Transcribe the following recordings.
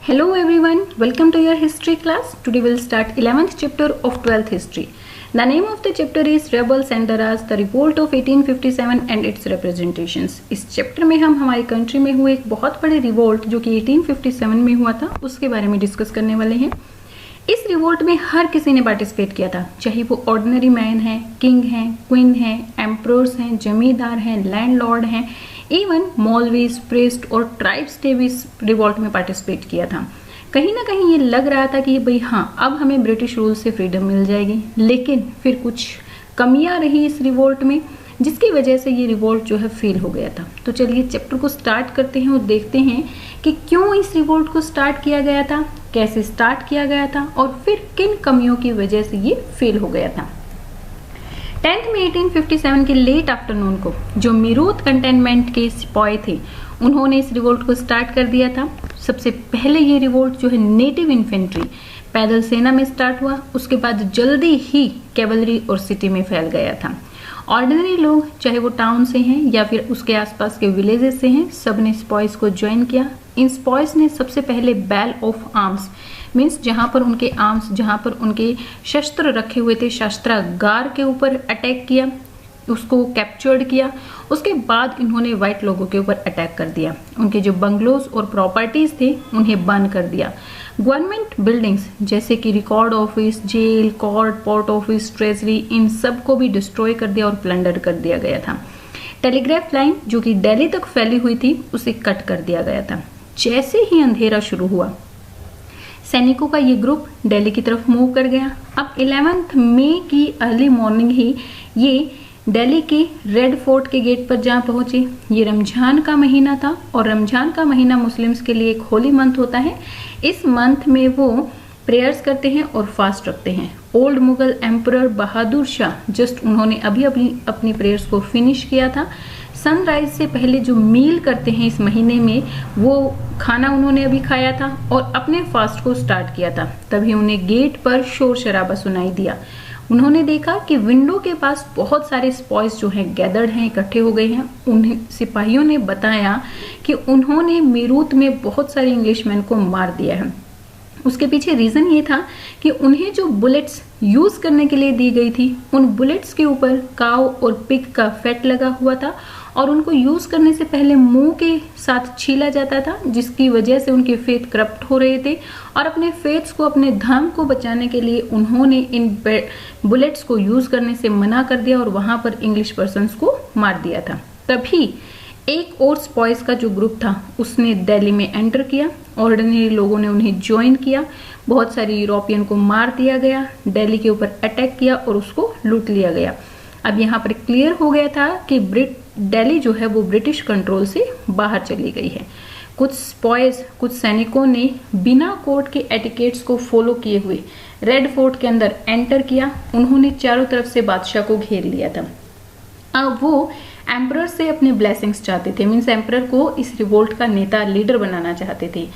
Hello everyone, welcome to your history class. Today we'll start 11th chapter of 12th history. The name of the chapter is Rebels and Daras, the revolt of 1857 and its representations. इस chapter में हम हमारी country में हुए एक बहुत बड़े revolt जो कि 1857 में हुआ था उसके बारे में डिस्कस करने वाले हैं। इस रिवोल्ट में हर किसी ने पार्टिसिपेट किया था, चाहे वो ऑर्डिनरी मैन है, किंग हैं, क्वीन हैं, एम्परर्स हैं, जमींदार हैं, लैंडलॉर्ड हैं, इवन मौलवीज, प्रीस्ट और ट्राइब्स ने भी इस रिवोल्ट में पार्टिसिपेट किया था। कहीं ना कहीं ये लग रहा था कि भाई हाँ, अब हमें ब्रिटिश रूल से फ्रीडम मिल जाएगी, लेकिन फिर कुछ कमियां रही इस रिवोल्ट में जिसकी वजह से ये रिवोल्ट जो है फेल हो गया था। तो चलिए चैप्टर को स्टार्ट करते हैं और देखते हैं कि क्यों इस रिवोल्ट को स्टार्ट किया गया था, कैसे स्टार्ट किया गया था और फिर किन कमियों की वजह से ये फेल हो गया था। 10th में 1857 के लेट आफ्टरनून को जो मीरूत कंटेनमेंट के सिपाही थे उन्होंने इस रिवोल्ट को स्टार्ट कर दिया था। सबसे पहले ये रिवोल्ट जो है नेटिव इन्फेंट्री पैदल सेना में स्टार्ट हुआ, उसके बाद जल्दी ही कैवलरी और सिटी में फैल गया था। ऑर्डिनरी लोग चाहे वो टाउन से हैं या फिर उसके आसपास के विलेजेस से हैं, सब ने स्पॉइस को ज्वाइन किया। इन स्पॉइस ने सबसे पहले बैल ऑफ आर्म्स मीन्स जहां पर उनके आर्म्स, जहां पर उनके शस्त्र रखे हुए थे, शस्त्रागार के ऊपर अटैक किया, उसको कैप्चर्ड किया। उसके बाद इन्होंने व्हाइट लोगों के ऊपर अटैक कर दिया, उनके जो बंगलोज और प्रॉपर्टीज थे उन्हें बर्न कर दिया। गवर्नमेंट बिल्डिंग्स जैसे कि record office, jail, court, post office, treasury, इन सब को भी डिस्ट्रॉय कर दिया और प्लंडर कर दिया गया था। टेलीग्राफ लाइन जो कि दिल्ली तक फैली हुई थी उसे कट कर दिया गया था। जैसे ही अंधेरा शुरू हुआ सैनिकों का ये ग्रुप दिल्ली की तरफ मूव कर गया। अब 11 मई की अर्ली मॉर्निंग ही ये दिल्ली के रेड फोर्ट के गेट पर जहाँ पहुंचे। ये रमजान का महीना था और रमजान का महीना मुस्लिम्स के लिए एक होली मंथ होता है। इस मंथ में वो प्रेयर्स करते हैं और फास्ट रखते हैं। Old Mughal emperor Bahadur Shah just उन्होंने अभी अपनी प्रेयर्स को फिनिश किया था। सनराइज से पहले जो मील करते हैं इस महीने में वो खाना उन्होंने अभी खाया था और अपने फास्ट को स्टार्ट किया था। तभी उन्हें गेट पर शोर शराबा सुनाई दिया। उन्होंने देखा कि विंडो के पास बहुत सारे स्पॉइस जो हैं गैदर्ड हैं, इकट्ठे हो गए हैं। उन्हें सिपाहियों ने बताया कि उन्होंने मीरूत में बहुत सारे इंग्लिशमैन को मार दिया है। उसके पीछे रीजन ये था कि उन्हें जो बुलेट्स यूज करने के लिए दी गई थी उन बुलेट्स के ऊपर काऊ और पिग का फैट लगा हुआ था और उनको यूज करने से पहले मुंह के साथ छीला जाता था, जिसकी वजह से उनके फेथ करप्ट हो रहे थे और अपने फेथ्स को, अपने धर्म को बचाने के लिए उन्होंने इन बुलेट्स को यूज करने से मना कर दिया और वहां पर इंग्लिश पर्सन्स को मार दिया था। तभी एक और स्पॉइस का जो ग्रुप था उसने दिल्ली में एंटर किया। ऑर्डिनरी लोगों ने उन्हें ज्वाइन किया। बहुत सारे यूरोपियन को मार दिया गया, दिल्ली के ऊपर अटैक किया और उसको लूट लिया गया। अब यहाँ पर क्लियर हो गया था कि दिल्ली जो है वो ब्रिटिश कंट्रोल से बाहर चली गई है। कुछ स्पॉइस, कुछ सैनिकों ने बिना कोर्ट के एटिकेट्स को फॉलो किए हुए रेड फोर्ट के अंदर एंटर किया। उन्होंने चारों तरफ से बादशाह को घेर लिया था। अब वो एम्परर से अपने ब्लेसिंग्स चाहते थे, मीन्स एम्परर को इस रिवोल्ट का नेता, लीडर बनाना चाहते थे।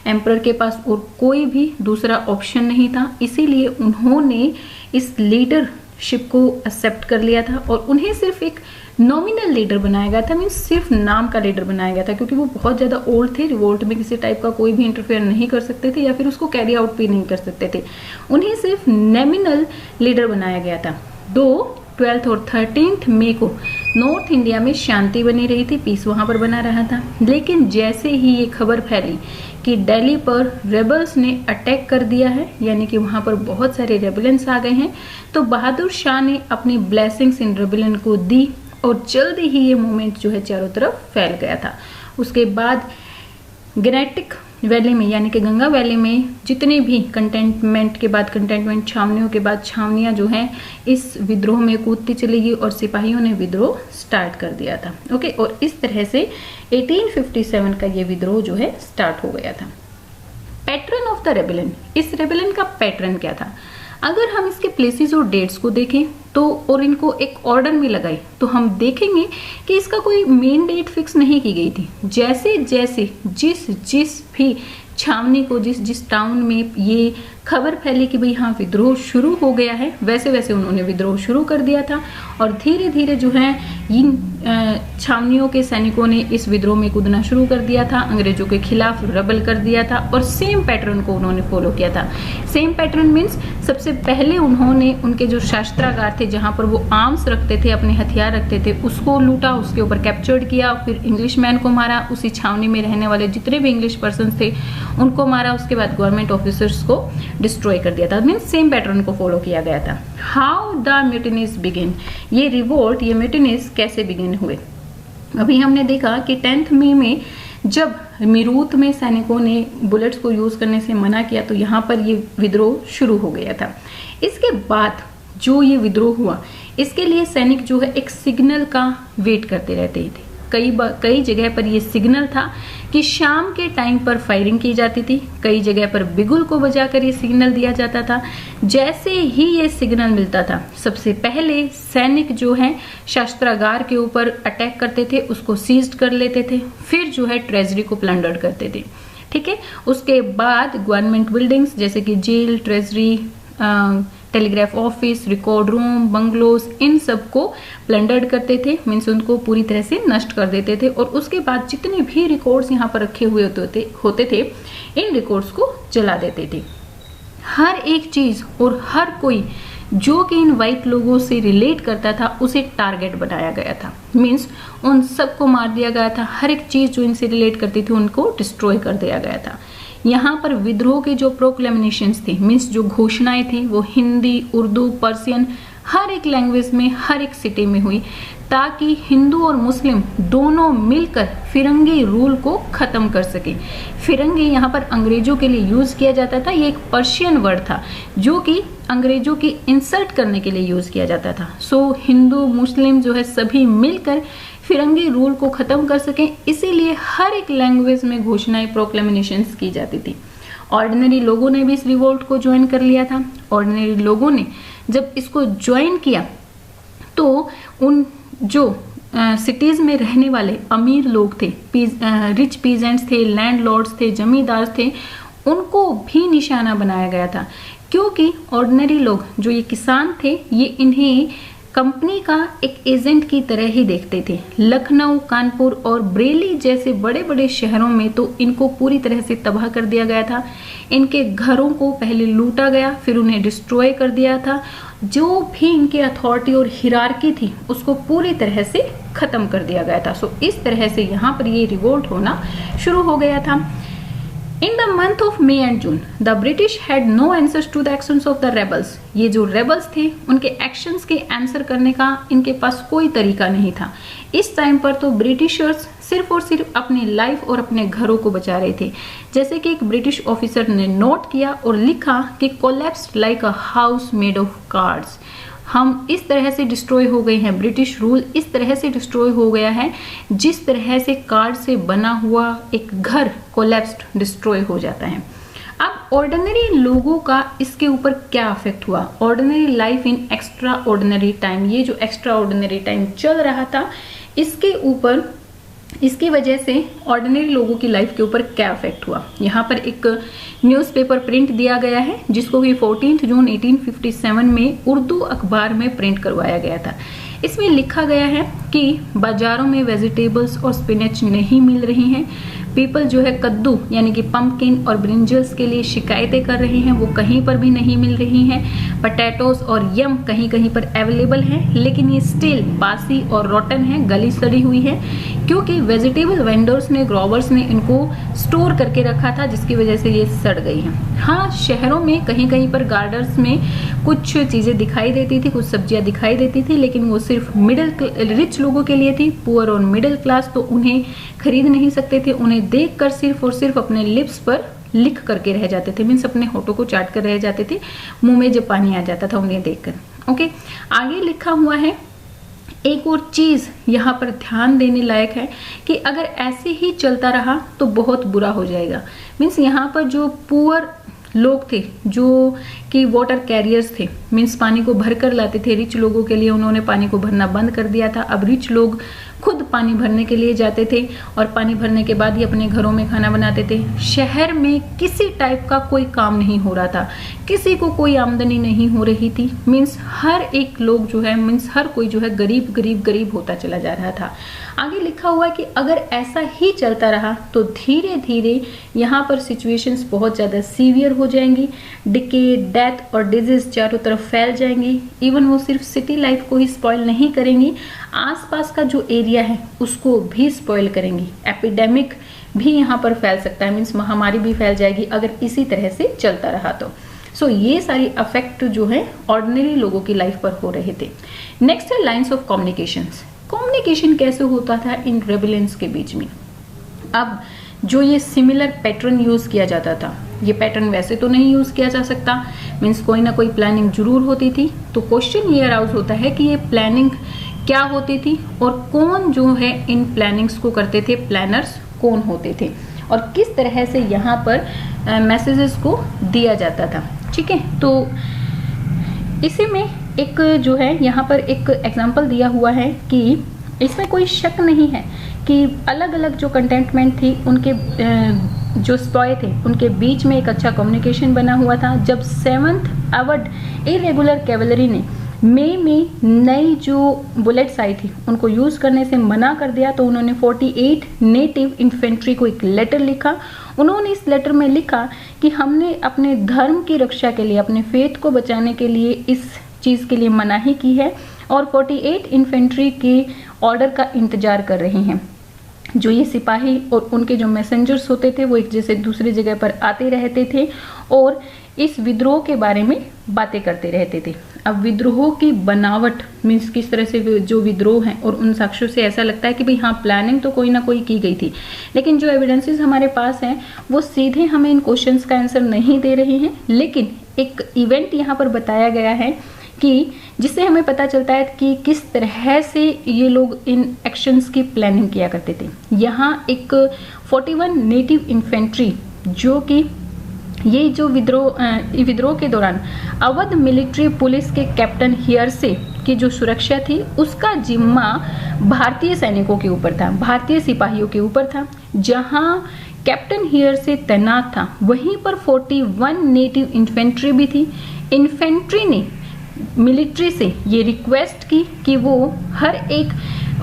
एम्परर के पास और कोई भी दूसरा ऑप्शन नहीं था, इसीलिए उन्होंने इस लीडरशिप को एक्सेप्ट कर लिया था और उन्हें सिर्फ एक नॉमिनल लीडर बनाया गया था, मीन्स सिर्फ नाम का लीडर बनाया गया था, क्योंकि वो बहुत ज्यादा ओल्ड थे। रिवोल्ट में किसी टाइप का कोई भी इंटरफेयर नहीं कर सकते थे या फिर उसको कैरी आउट भी नहीं कर सकते थे। उन्हें सिर्फ नॉमिनल लीडर बनाया गया था। 12th और 13th मई को नॉर्थ इंडिया में शांति बनी रही थी, पीस वहां पर बना रहा था। लेकिन जैसे ही ये खबर फैली कि दिल्ली पर रेबल्स ने अटैक कर दिया है, यानी कि वहां पर बहुत सारे रेबेलियंस आ गए हैं, तो बहादुर शाह ने अपनी ब्लेसिंग्स इन रेबेलियन को दी और जल्दी ही ये मूवमेंट जो है चारों तरफ फैल गया था। उसके बाद गनेटिक वैली में, यानी कि गंगा वैली में जितने भी कंटेनमेंट छावनियों के बाद छावनियां जो हैं इस विद्रोह में कूदती चली गई और सिपाहियों ने विद्रोह स्टार्ट कर दिया था। ओके, और इस तरह से 1857 का ये विद्रोह जो है स्टार्ट हो गया था। पैटर्न ऑफ द रेबेलियन, इस रेबेलियन का पैटर्न क्या था? अगर हम इसके प्लेसेस और डेट्स को देखें तो और इनको एक ऑर्डर में लगाए तो हम देखेंगे कि इसका कोई मेन डेट फिक्स नहीं की गई थी। जैसे जैसे जिस भी छावनी को, जिस टाउन में ये खबर फैली कि भाई हाँ विद्रोह शुरू हो गया है, वैसे वैसे उन्होंने विद्रोह शुरू कर दिया था और धीरे धीरे जो है इन छावनियों के सैनिकों ने इस विद्रोह में कूदना शुरू कर दिया था, अंग्रेजों के खिलाफ रेबल कर दिया था और सेम पैटर्न को उन्होंने फॉलो किया था। सेम पैटर्न मीन्स सबसे पहले उन्होंने उनके जो शस्त्रागार थे, जहां पर वो आर्म्स रखते थे, अपने हथियार रखते थे, उसको लूटा, उसके ऊपर कैप्चर्ड किया, फिर इंग्लिश मैन को मारा, उसी छावनी में रहने वाले जितने भी इंग्लिश पर्सन थे उनको मारा, उसके बाद गवर्नमेंट ऑफिसर्स को डिस्ट्रॉय कर दिया था। मीन्स सेम पैटर्न को फॉलो किया गया था। हाउ द म्यूटिनीज बिगिन, ये रिवोल्ट, ये म्यूटिनीज कैसे बिगिन हुए? अभी हमने देखा कि 10 मई में जब मीरूत में सैनिकों ने बुलेट्स को यूज करने से मना किया तो यहाँ पर ये विद्रोह शुरू हो गया था। इसके बाद जो ये विद्रोह हुआ, इसके लिए सैनिक जो है एक सिग्नल का वेट करते रहते थे। कई जगह पर ये सिग्नल था कि शाम के टाइम पर फायरिंग की जाती थी, कई जगह पर बिगुल को बजाकर ये सिग्नल दिया जाता था। जैसे ही ये सिग्नल मिलता था, सबसे पहले सैनिक जो है शस्त्रागार के ऊपर अटैक करते थे, उसको सीज्ड कर लेते थे, फिर जो है ट्रेजरी को प्लंडर करते थे। ठीक है, उसके बाद गवर्नमेंट बिल्डिंग्स जैसे कि jail, treasury, telegraph office, record room, bungalows, इन सब को प्लंडर्ड करते थे, मीन्स उनको पूरी तरह से नष्ट कर देते थे। और उसके बाद जितने भी रिकॉर्ड्स यहाँ पर रखे हुए होते थे, इन रिकॉर्ड्स को जला देते थे। हर एक चीज और हर कोई जो कि इन वाइट लोगों से रिलेट करता था उसे टारगेट बनाया गया था, मीन्स उन सबको मार दिया गया था। हर एक चीज जो इनसे रिलेट करती थी उनको डिस्ट्रॉय कर दिया गया था। यहाँ पर विद्रोह के जो प्रोक्लेमिनेशंस थे, मीन्स जो घोषणाएं थी, वो हिंदी, उर्दू, पर्सियन, हर एक लैंग्वेज में, हर एक सिटी में हुई, ताकि हिंदू और मुस्लिम दोनों मिलकर फिरंगी रूल को खत्म कर सके। फिरंगी यहाँ पर अंग्रेजों के लिए यूज किया जाता था, ये एक पर्शियन वर्ड था जो कि अंग्रेजों की इंसल्ट करने के लिए यूज किया जाता था। सो हिंदू मुस्लिम जो है सभी मिलकर फिरंगी रूल को खत्म कर सकें, इसीलिए हर एक लैंग्वेज में घोषणाएं, प्रोक्लेमिनेशंस की जाती थी। ऑर्डिनरी लोगों ने भी इस रिवोल्ट को ज्वाइन कर लिया था। ऑर्डिनरी लोगों ने जब इसको ज्वाइन किया तो उन जो सिटीज में रहने वाले अमीर लोग थे, रिच पीजेंट्स थे, लैंडलॉर्ड्स थे, जमींदार थे, उनको भी निशाना बनाया गया था, क्योंकि ऑर्डिनरी लोग जो ये किसान थे, ये इन्हें कंपनी का एक एजेंट की तरह ही देखते थे। लखनऊ, कानपुर और बरेली जैसे बड़े बड़े शहरों में तो इनको पूरी तरह से तबाह कर दिया गया था। इनके घरों को पहले लूटा गया, फिर उन्हें डिस्ट्रॉय कर दिया था। जो भी इनके अथॉरिटी और हिरार्की थी उसको पूरी तरह से खत्म कर दिया गया था। सो इस तरह से यहाँ पर ये रिवोल्ट होना शुरू हो गया था। In the month of May and June, the British had no answers to the actions of the rebels. ये जो rebels थे, उनके actions के आंसर करने का इनके पास कोई तरीका नहीं था। इस टाइम पर तो ब्रिटिशर्स सिर्फ और सिर्फ अपनी लाइफ और अपने घरों को बचा रहे थे। जैसे कि एक ब्रिटिश ऑफिसर ने नोट किया और लिखा कि collapsed like a house made of cards. हम इस तरह से डिस्ट्रॉय हो गए हैं, ब्रिटिश रूल इस तरह से डिस्ट्रॉय हो गया है जिस तरह से कार्ड से बना हुआ एक घर कोलैप्स्ड, डिस्ट्रॉय हो जाता है। अब ऑर्डिनरी लोगों का इसके ऊपर क्या इफेक्ट हुआ? Ordinary life in extra ordinary time, ये जो एक्स्ट्रा ऑर्डिनरी टाइम चल रहा था, इसके ऊपर, इसकी वजह से ऑर्डिनरी लोगों की लाइफ के ऊपर क्या इफेक्ट हुआ? यहाँ पर एक न्यूज़पेपर प्रिंट दिया गया है जिसको कि 14 जून 1857 में उर्दू अखबार में प्रिंट करवाया गया था। इसमें लिखा गया है कि बाजारों में वेजिटेबल्स और स्पिनच नहीं मिल रही हैं। पीपल जो है कद्दू यानी कि पंपकिन और ब्रिंजल्स के लिए शिकायतें कर रहे हैं, वो कहीं पर भी नहीं मिल रही हैं। पटैटोस और यम कहीं कहीं पर अवेलेबल हैं, लेकिन ये स्टिल बासी और रोटन है, गली सड़ी हुई है, क्योंकि वेजिटेबल वेंडर्स ने, ग्रोवर्स ने इनको स्टोर करके रखा था, जिसकी वजह से ये सड़ गई हैं। हाँ, शहरों में कहीं कहीं पर गार्डन्स में कुछ चीजें दिखाई देती थी, कुछ सब्जियां दिखाई देती थी, लेकिन वो सिर्फ रिच लोगों के लिए थी। पुअर और मिडिल क्लास तो उन्हें खरीद नहीं सकते थे, उन्हें देखकर सिर्फ और सिर्फ अपने लिप्स पर लिख करके रह जाते थे, मीन्स अपने होठों को चाट कर रह जाते थे, मुंह में जब पानी आ जाता था उन्हें देखकर। ओके, आगे लिखा हुआ है एक और चीज यहाँ पर ध्यान देने लायक है कि अगर ऐसे ही चलता रहा तो बहुत बुरा हो जाएगा। मीन्स यहाँ पर जो पुअर लोग थे, जो कि वाटर कैरियर्स थे, मीन्स पानी को भर कर लाते थे, रिच लोगों के लिए उन्होंने पानी को भरना बंद कर दिया था। अब रिच लोग खुद पानी भरने के लिए जाते थे और पानी भरने के बाद ही अपने घरों में खाना बनाते थे। शहर में किसी टाइप का कोई काम नहीं हो रहा था, किसी को कोई आमदनी नहीं हो रही थी। मीन्स हर एक लोग जो है, मीन्स हर कोई जो है गरीब गरीब गरीब होता चला जा रहा था। आगे लिखा हुआ है कि अगर ऐसा ही चलता रहा तो धीरे धीरे यहाँ पर सिचुएशंस बहुत ज़्यादा सीवियर हो जाएंगी। डिके, डेथ और डिजीज चारों तरफ फैल जाएंगी। इवन वो सिर्फ सिटी लाइफ को ही स्पॉइल नहीं करेंगी, आसपास का जो एरिया है उसको भी स्पॉइल करेंगी। एपिडेमिक भी यहाँ पर फैल सकता है, मीन्स महामारी भी फैल जाएगी अगर इसी तरह से चलता रहा तो। सो ये सारी अफेक्ट जो है ऑर्डिनरी लोगों की लाइफ पर हो रहे थे। नेक्स्ट है लाइंस ऑफ कम्युनिकेशंस। कम्युनिकेशन कैसे होता था इन रेबेलियंस के बीच में। अब जो ये सिमिलर पैटर्न यूज किया जाता था, ये पैटर्न वैसे तो नहीं यूज किया जा सकता, मीन्स कोई ना कोई प्लानिंग जरूर होती थी। तो क्वेश्चन ये अराउज होता है कि ये प्लानिंग क्या होती थी और कौन जो है इन प्लानिंग्स को करते थे, प्लानर्स कौन होते थे और किस तरह से यहाँ पर मैसेजेस को दिया जाता था। ठीक है, तो इसी में एक जो है यहाँ पर एक एग्जांपल दिया हुआ है कि इसमें कोई शक नहीं है कि अलग अलग जो कंटेंटमेंट थी उनके जो स्पॉय थे उनके बीच में एक अच्छा कम्युनिकेशन बना हुआ था। जब 7th अवध इरेगुलर कैवलरी ने मई में नई जो बुलेट्स आई थी उनको यूज करने से मना कर दिया, तो उन्होंने 48 नेटिव इन्फेंट्री को एक लेटर लिखा। उन्होंने इस लेटर में लिखा कि हमने अपने धर्म की रक्षा के लिए, अपने फेथ को बचाने के लिए इस चीज के लिए मनाही की है और 48 इन्फेंट्री के ऑर्डर का इंतजार कर रहे हैं। जो ये सिपाही और उनके जो मैसेंजर्स होते थे वो एक जैसे दूसरी जगह पर आते रहते थे और इस विद्रोह के बारे में बातें करते रहते थे। अब विद्रोह की बनावट मीन्स किस तरह से जो विद्रोह है, और उन साक्ष्यों से ऐसा लगता है कि भाई हाँ प्लानिंग तो कोई ना कोई की गई थी, लेकिन जो एविडेंसेस हमारे पास हैं वो सीधे हमें इन क्वेश्चंस का आंसर नहीं दे रहे हैं। लेकिन एक इवेंट यहाँ पर बताया गया है कि जिससे हमें पता चलता है कि किस तरह से ये लोग इन एक्शंस की प्लानिंग किया करते थे। यहाँ एक 41 नेटिव इन्फेंट्री जो कि ये जो विद्रोह के दौरान अवध मिलिट्री पुलिस के कैप्टन हियरसे की जो सुरक्षा थी उसका जिम्मा भारतीय सैनिकों के ऊपर था, भारतीय सिपाहियों के ऊपर था। जहां कैप्टन हियरसे तैनात था वहीं पर 41 नेटिव इन्फेंट्री भी थी। इन्फेंट्री ने मिलिट्री से ये रिक्वेस्ट की कि वो हर एक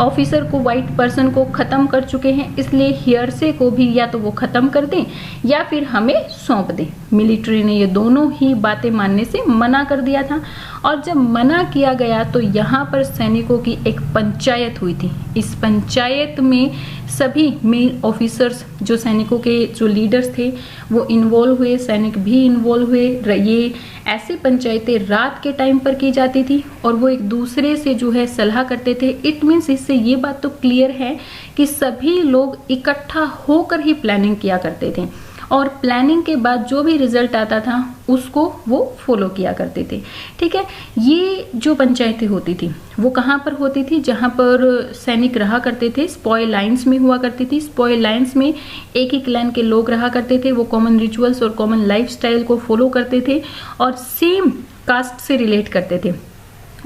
ऑफिसर को, वाइट पर्सन को खत्म कर चुके हैं, इसलिए हियरसे को भी या तो वो खत्म कर दें या फिर हमें सौंप दें। मिलिट्री ने ये दोनों ही बातें मानने से मना कर दिया था और जब मना किया गया तो यहाँ पर सैनिकों की एक पंचायत हुई थी। इस पंचायत में सभी मेन ऑफिसर्स, जो सैनिकों के जो लीडर्स थे वो इन्वॉल्व हुए, सैनिक भी इन्वॉल्व हुए। ये ऐसी पंचायतें रात के टाइम पर की जाती थी और वो एक दूसरे से जो है सलाह करते थे। इट मीन्स इससे ये बात तो क्लियर है कि सभी लोग इकट्ठा होकर ही प्लानिंग किया करते थे और प्लानिंग के बाद जो भी रिजल्ट आता था उसको वो फॉलो किया करते थे। ठीक है, ये जो पंचायतें होती थी वो कहाँ पर होती थी, जहाँ पर सैनिक रहा करते थे, स्पॉय लाइन्स में हुआ करती थी। स्पॉय लाइन्स में एक ही क्लैन के लोग रहा करते थे, वो कॉमन रिचुअल्स और कॉमन लाइफस्टाइल को फॉलो करते थे और सेम कास्ट से रिलेट करते थे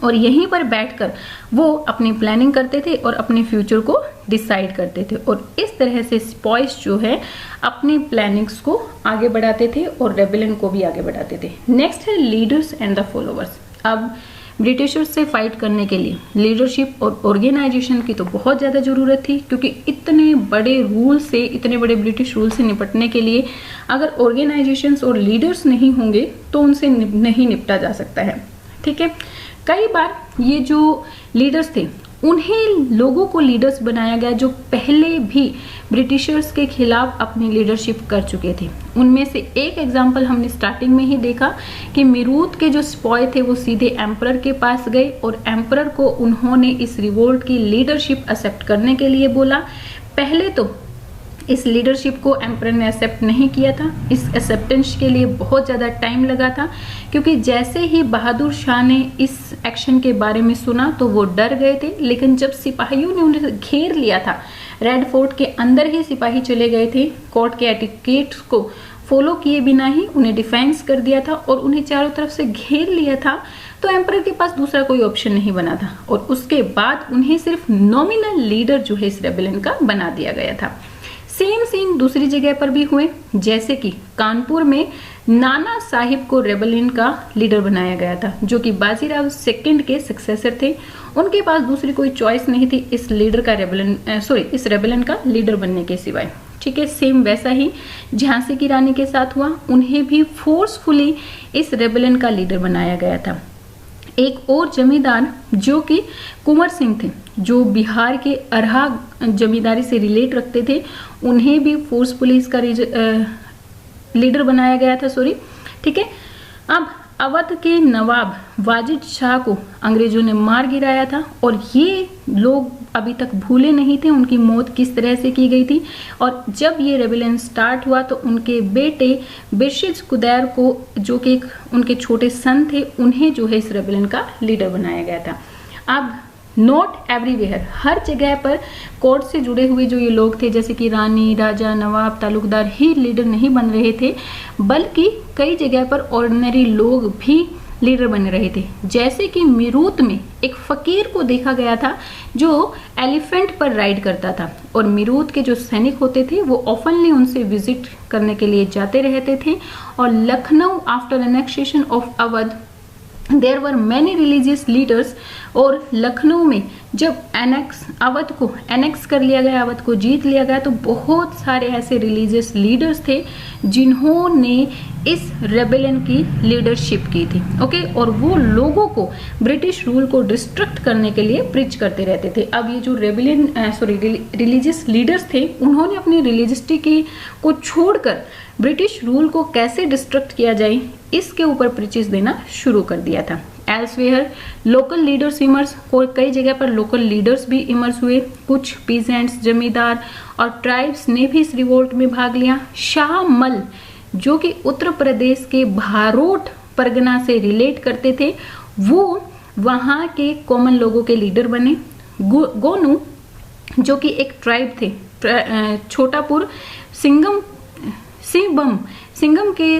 और यहीं पर बैठकर वो अपनी प्लानिंग करते थे और अपने फ्यूचर को डिसाइड करते थे और इस तरह से स्पॉयस जो है अपनी प्लानिंग्स को आगे बढ़ाते थे और रेबेलियन को भी आगे बढ़ाते थे। नेक्स्ट है लीडर्स एंड द फॉलोअर्स। अब ब्रिटिशर्स से फाइट करने के लिए लीडरशिप और ऑर्गेनाइजेशन की तो बहुत ज़्यादा ज़रूरत थी, क्योंकि इतने बड़े रूल से, इतने बड़े ब्रिटिश रूल से निपटने के लिए अगर ऑर्गेनाइजेशंस और लीडर्स नहीं होंगे तो उनसे नहीं निपटा जा सकता है। ठीक है, कई बार ये जो लीडर्स थे उन्हीं लोगों को लीडर्स बनाया गया जो पहले भी ब्रिटिशर्स के खिलाफ अपनी लीडरशिप कर चुके थे। उनमें से एक एग्जाम्पल हमने स्टार्टिंग में ही देखा कि मिरूत के जो स्पॉय थे वो सीधे एम्परर के पास गए और एम्परर को उन्होंने इस रिवोल्ट की लीडरशिप एक्सेप्ट करने के लिए बोला। पहले तो इस लीडरशिप को एम्परर ने एक्सेप्ट नहीं किया था, इस एक्सेप्टेंस के लिए बहुत ज़्यादा टाइम लगा था, क्योंकि जैसे ही बहादुर शाह ने इस एक्शन के बारे में सुना तो वो डर गए थे। लेकिन जब सिपाहियों ने उन्हें घेर लिया था, रेड फोर्ट के अंदर ही सिपाही चले गए थे, कोर्ट के एटिकेट्स को फॉलो किए बिना ही उन्हें डिफेंस कर दिया था और उन्हें चारों तरफ से घेर लिया था, तो एम्परर के पास दूसरा कोई ऑप्शन नहीं बना था और उसके बाद उन्हें सिर्फ नॉमिनल लीडर जो है इस रेबेलियन का बना दिया गया था। सेम सीन दूसरी जगह पर भी हुए, जैसे कि कानपुर में नाना साहिब को रेबेलियन का लीडर बनाया गया था, जो कि बाजीराव सेकंड के सक्सेसर थे। उनके पास दूसरी कोई चॉइस नहीं थी इस रेबेलियन का लीडर बनने के सिवाय। ठीक है, सेम वैसा ही झांसी की रानी के साथ हुआ, उन्हें भी फोर्सफुली इस रेबेलियन का लीडर बनाया गया था। एक और जमींदार जो कि कुंवर सिंह थे, जो बिहार के अरहा जमींदारी से रिलेट रखते थे, उन्हें भी फोर्सफुली इसका लीडर बनाया गया था। ठीक है, अब अवध के नवाब वाजिद शाह को अंग्रेजों ने मार गिराया था और ये लोग अभी तक भूले नहीं थे उनकी मौत किस तरह से की गई थी। और जब ये रेबेलियन स्टार्ट हुआ तो उनके बेटे बिरशिज कुदैर को, जो कि उनके छोटे सन थे, उन्हें जो है इस रेबेलियन का लीडर बनाया गया था। अब नॉट एवरीवेयर, हर जगह पर कोर्ट से जुड़े हुए जो ये लोग थे, जैसे कि रानी, राजा, नवाब, तालुकदार ही लीडर नहीं बन रहे थे, बल्कि कई जगह पर ऑर्डिनरी लोग भी लीडर बन रहे थे। जैसे कि मीरूत में एक फकीर को देखा गया था जो एलिफेंट पर राइड करता था और मीरूत के जो सैनिक होते थे वो ऑफनली उनसे विजिट करने के लिए जाते रहते थे। और Lucknow after annexation of Awadh there were many religious leaders, और लखनऊ में जब अवध को एनेक्स कर लिया गया, अवध को जीत लिया गया, तो बहुत सारे ऐसे रिलीजियस लीडर्स थे जिन्होंने इस रेबेलियन की लीडरशिप की थी। ओके, और वो लोगों को ब्रिटिश रूल को डिस्ट्रक्ट करने के लिए प्रीच करते रहते थे। अब ये जो रिलीजियस लीडर्स थे, उन्होंने अपनी रिलीजियसिटी को छोड़कर ब्रिटिश रूल को कैसे डिस्ट्रक्ट किया जाए इसके ऊपर प्रीचेस देना शुरू कर दिया था। एल्सवेयर लोकल लीडर्स इमर्स, कई जगह पर लोकल लीडर्स भी इमर्स हुए। कुछ पीजेंट्स, जमींदार और ट्राइब्स ने भी इस रिवोल्ट में भाग लिया। शाहमल, जो कि उत्तर प्रदेश के भारोट परगना से रिलेट करते थे, वो वहां के कॉमन लोगों के लीडर बने। गोनू, जो कि एक ट्राइब थे, छोटापुर सिंगम के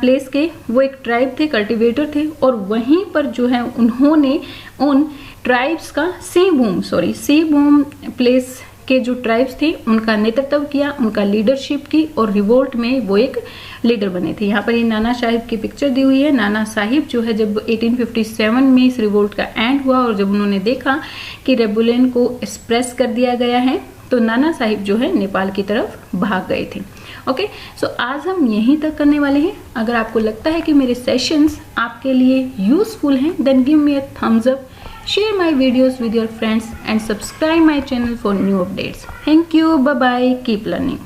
प्लेस के वो एक ट्राइब थे, कल्टीवेटर थे, और वहीं पर जो है उन्होंने उन ट्राइब्स का सेबूम प्लेस के जो ट्राइब्स थे उनका नेतृत्व किया, उनका लीडरशिप की, और रिवोल्ट में वो एक लीडर बने थे। यहाँ पर ये नाना साहिब की पिक्चर दी हुई है। नाना साहिब जो है जब 1857 में इस रिवोल्ट का एंड हुआ और जब उन्होंने देखा कि रेबेलियन को एक्सप्रेस कर दिया गया है, तो नाना साहिब जो है नेपाल की तरफ भाग गए थे। ओके, सो आज हम यहीं तक करने वाले हैं। अगर आपको लगता है कि मेरे सेशंस आपके लिए यूजफुल हैं, then give me a thumbs up, share my videos with your friends and subscribe my channel for new updates. Thank you, bye bye, keep learning.